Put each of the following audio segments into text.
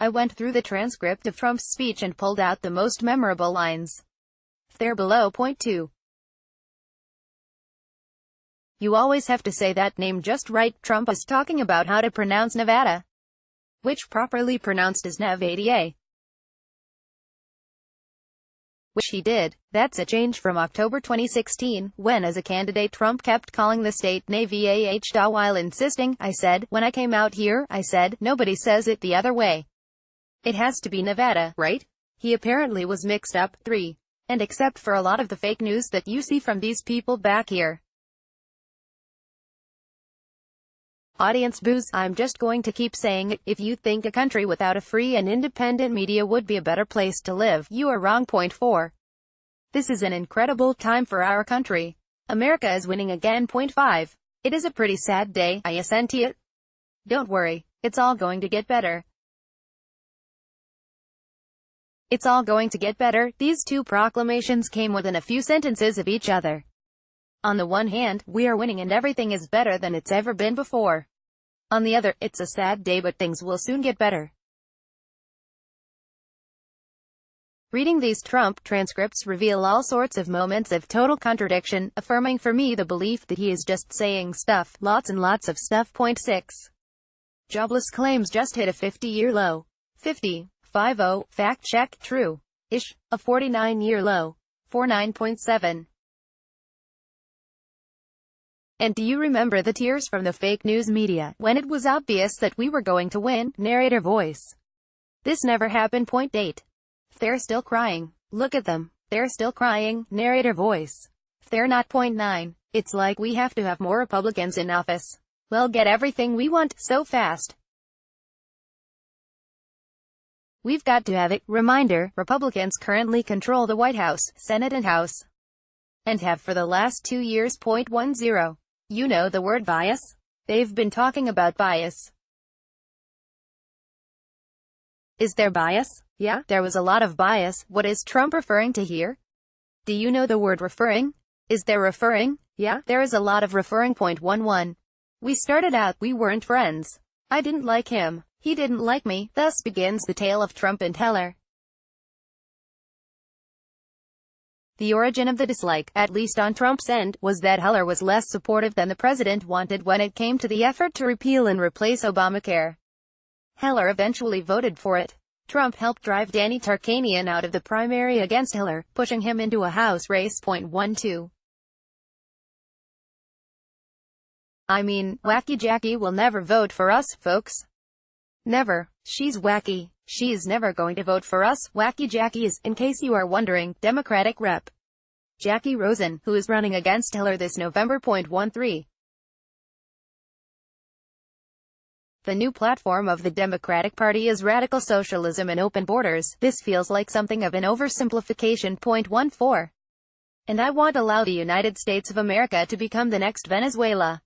I went through the transcript of Trump's speech and pulled out the most memorable lines. They're below. Point 2. You always have to say that name just right. Trump is talking about how to pronounce Nev-AD-a, which properly pronounced is Nev-AD-a, which he did. That's a change from October 2016, when as a candidate Trump kept calling the state Ne-VAH-da while insisting, I said, when I came out here, I said, nobody says it the other way. It has to be Nev-AD-a, right? He apparently was mixed up. 3. And except for a lot of the fake news that you see from these people back here. Audience boos. I'm just going to keep saying it. If you think a country without a free and independent media would be a better place to live, you are wrong. Point 4. This is an incredible time for our country. America is winning again. Point 5. It is a pretty sad day, I assent to it. Don't worry, it's all going to get better. It's all going to get better. These two proclamations came within a few sentences of each other. On the one hand, we are winning and everything is better than it's ever been before. On the other, it's a sad day but things will soon get better. Reading these Trump transcripts reveal all sorts of moments of total contradiction, affirming for me the belief that he is just saying stuff, lots and lots of stuff. Point 6. Jobless claims just hit a 50-year low. 50. 50. Fact check. True. Ish. A 49-year low. 49.7. And do you remember the tears from the fake news media, when it was obvious that we were going to win? Narrator voice. This never happened. Point 8. They're still crying. Look at them. They're still crying. Narrator voice. They're not. Point 9. It's like we have to have more Republicans in office. We'll get everything we want so fast. We've got to have it. Reminder, Republicans currently control the White House, Senate and House. And have for the last 2 years. Point 10. You know the word bias? They've been talking about bias. Is there bias? Yeah, there was a lot of bias. What is Trump referring to here? Do you know the word referring? Is there referring? Yeah, there is a lot of referring. Point 11. We started out, we weren't friends. I didn't like him. He didn't like me. Thus begins the tale of Trump and Theyre. The origin of the dislike, at least on Trump's end, was that Theyre was less supportive than the president wanted when it came to the effort to repeal and replace Obamacare. Theyre eventually voted for it. Trump helped drive Danny Tarkanian out of the primary against Theyre, pushing him into a House race. Point 12. I mean, Wacky Jackie will never vote for us, folks. Never. She's wacky. She is never going to vote for us. Wacky Jackie is, in case you are wondering, Democratic Rep. Jackie Rosen, who is running against Theyre this November. Point 13. The new platform of the Democratic Party is radical socialism and open borders. This feels like something of an oversimplification. Point 14. And I want to allow the United States of America to become the next Venezuela.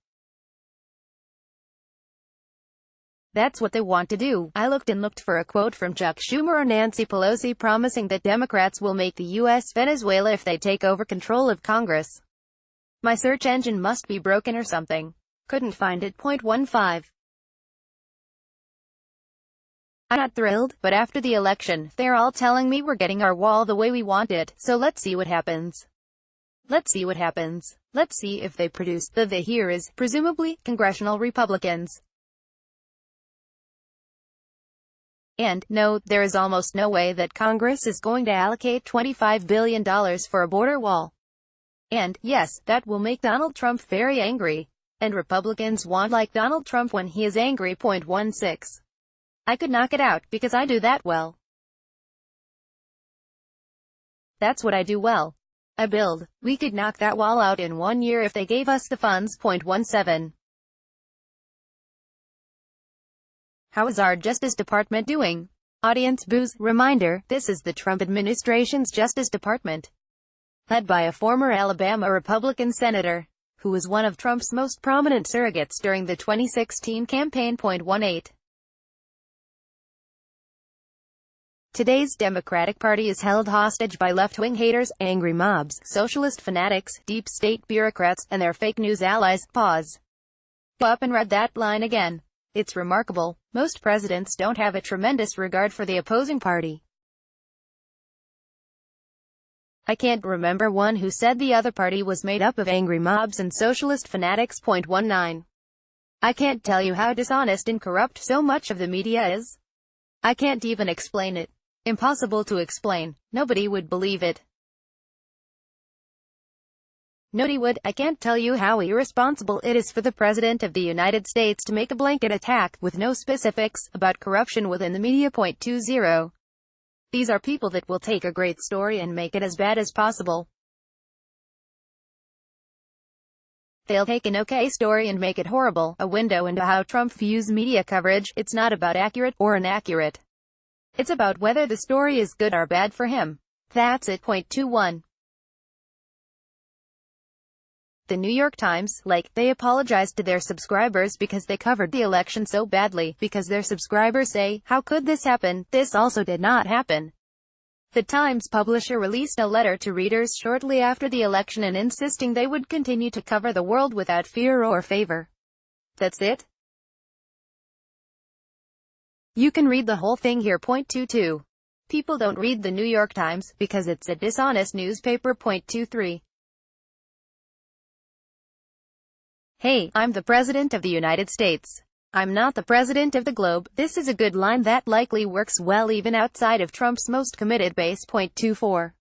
That's what they want to do. I looked and looked for a quote from Chuck Schumer or Nancy Pelosi promising that Democrats will make the U.S. Venezuela if they take over control of Congress. My search engine must be broken or something. Couldn't find it. Point 15. I'm not thrilled, but after the election, they're all telling me we're getting our wall the way we want it, so let's see what happens. Let's see what happens. Let's see if they produce the "they" here is, presumably, congressional Republicans. And, no, there is almost no way that Congress is going to allocate $25 billion for a border wall. And, yes, that will make Donald Trump very angry. And Republicans want like Donald Trump when he is angry. Point 16. I could knock it out, because I do that well. That's what I do well. I build. We could knock that wall out in 1 year if they gave us the funds. Point 17. How is our Justice Department doing? Audience boos. Reminder, this is the Trump administration's Justice Department, led by a former Alabama Republican senator, who was one of Trump's most prominent surrogates during the 2016 campaign. Point 18. Today's Democratic Party is held hostage by left-wing haters, angry mobs, socialist fanatics, deep state bureaucrats, and their fake news allies. Pause. Go up and read that line again. It's remarkable. Most presidents don't have a tremendous regard for the opposing party. I can't remember one who said the other party was made up of angry mobs and socialist fanatics. 19. I can't tell you how dishonest and corrupt so much of the media is. I can't even explain it. Impossible to explain. Nobody would believe it. Nobody would. I can't tell you how irresponsible it is for the President of the United States to make a blanket attack, with no specifics, about corruption within the media. 20. These are people that will take a great story and make it as bad as possible. They'll take an okay story and make it horrible, a window into how Trump views media coverage. It's not about accurate or inaccurate. It's about whether the story is good or bad for him. That's it. 21. The New York Times, they apologized to their subscribers because they covered the election so badly, because their subscribers say, how could this happen? This also did not happen. The Times publisher released a letter to readers shortly after the election and insisting they would continue to cover the world without fear or favor. That's it. You can read the whole thing here. 22. People don't read the New York Times, because it's a dishonest newspaper. 23. Hey, I'm the President of the United States. I'm not the President of the globe. This is a good line that likely works well even outside of Trump's most committed base. 24.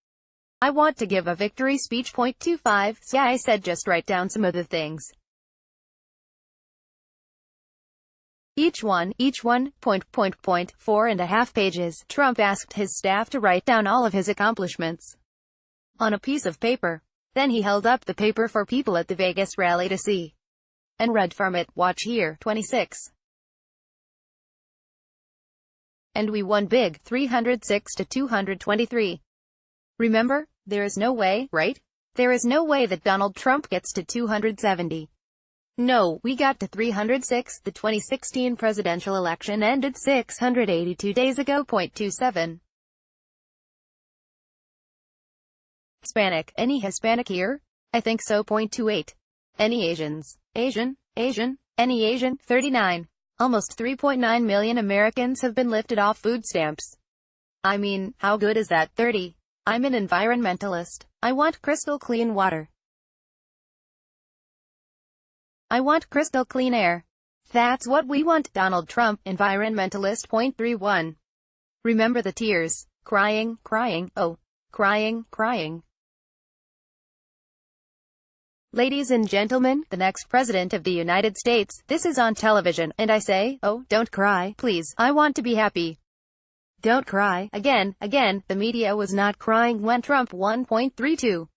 I want to give a victory speech. 25. Yeah, I said just write down some of the things. Each one, 4.5 pages. Trump asked his staff to write down all of his accomplishments on a piece of paper. Then he held up the paper for people at the Vegas rally to see, and read from it. Watch here. 26. And we won big, 306 to 223. Remember? There is no way, right? There is no way that Donald Trump gets to 270. No, we got to 306. The 2016 presidential election ended 682 days ago. 27. Hispanic. Any Hispanic here? I think so. 28. Any Asians? Asian? Any Asian? 39. Almost 3.9 million Americans have been lifted off food stamps. I mean, how good is that? 30. I'm an environmentalist. I want crystal clean water. I want crystal clean air. That's what we want. Donald Trump, environmentalist. 31. Remember the tears. Crying, oh, crying. Ladies and gentlemen, the next President of the United States, this is on television, and I say, oh, don't cry, please, I want to be happy. Don't cry. Again, the media was not crying when Trump won. 32.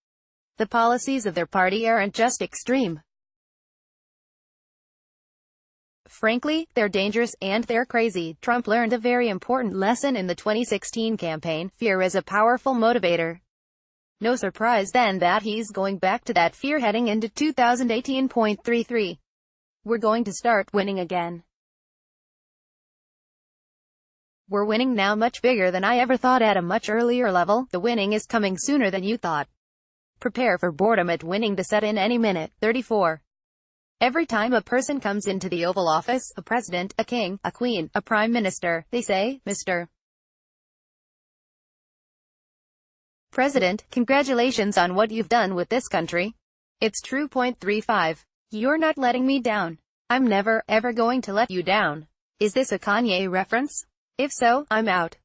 The policies of their party aren't just extreme. Frankly, they're dangerous, and they're crazy. Trump learned a very important lesson in the 2016 campaign. Fear is a powerful motivator. No surprise then that he's going back to that fear heading into 2018. 33. We're going to start winning again. We're winning now, much bigger than I ever thought, at a much earlier level. The winning is coming sooner than you thought. Prepare for boredom at winning to set in any minute. 34. Every time a person comes into the Oval Office, a president, a king, a queen, a prime minister, they say, Mr. President, congratulations on what you've done with this country. It's true. 35. You're not letting me down. I'm never, ever going to let you down. Is this a Kanye reference? If so, I'm out.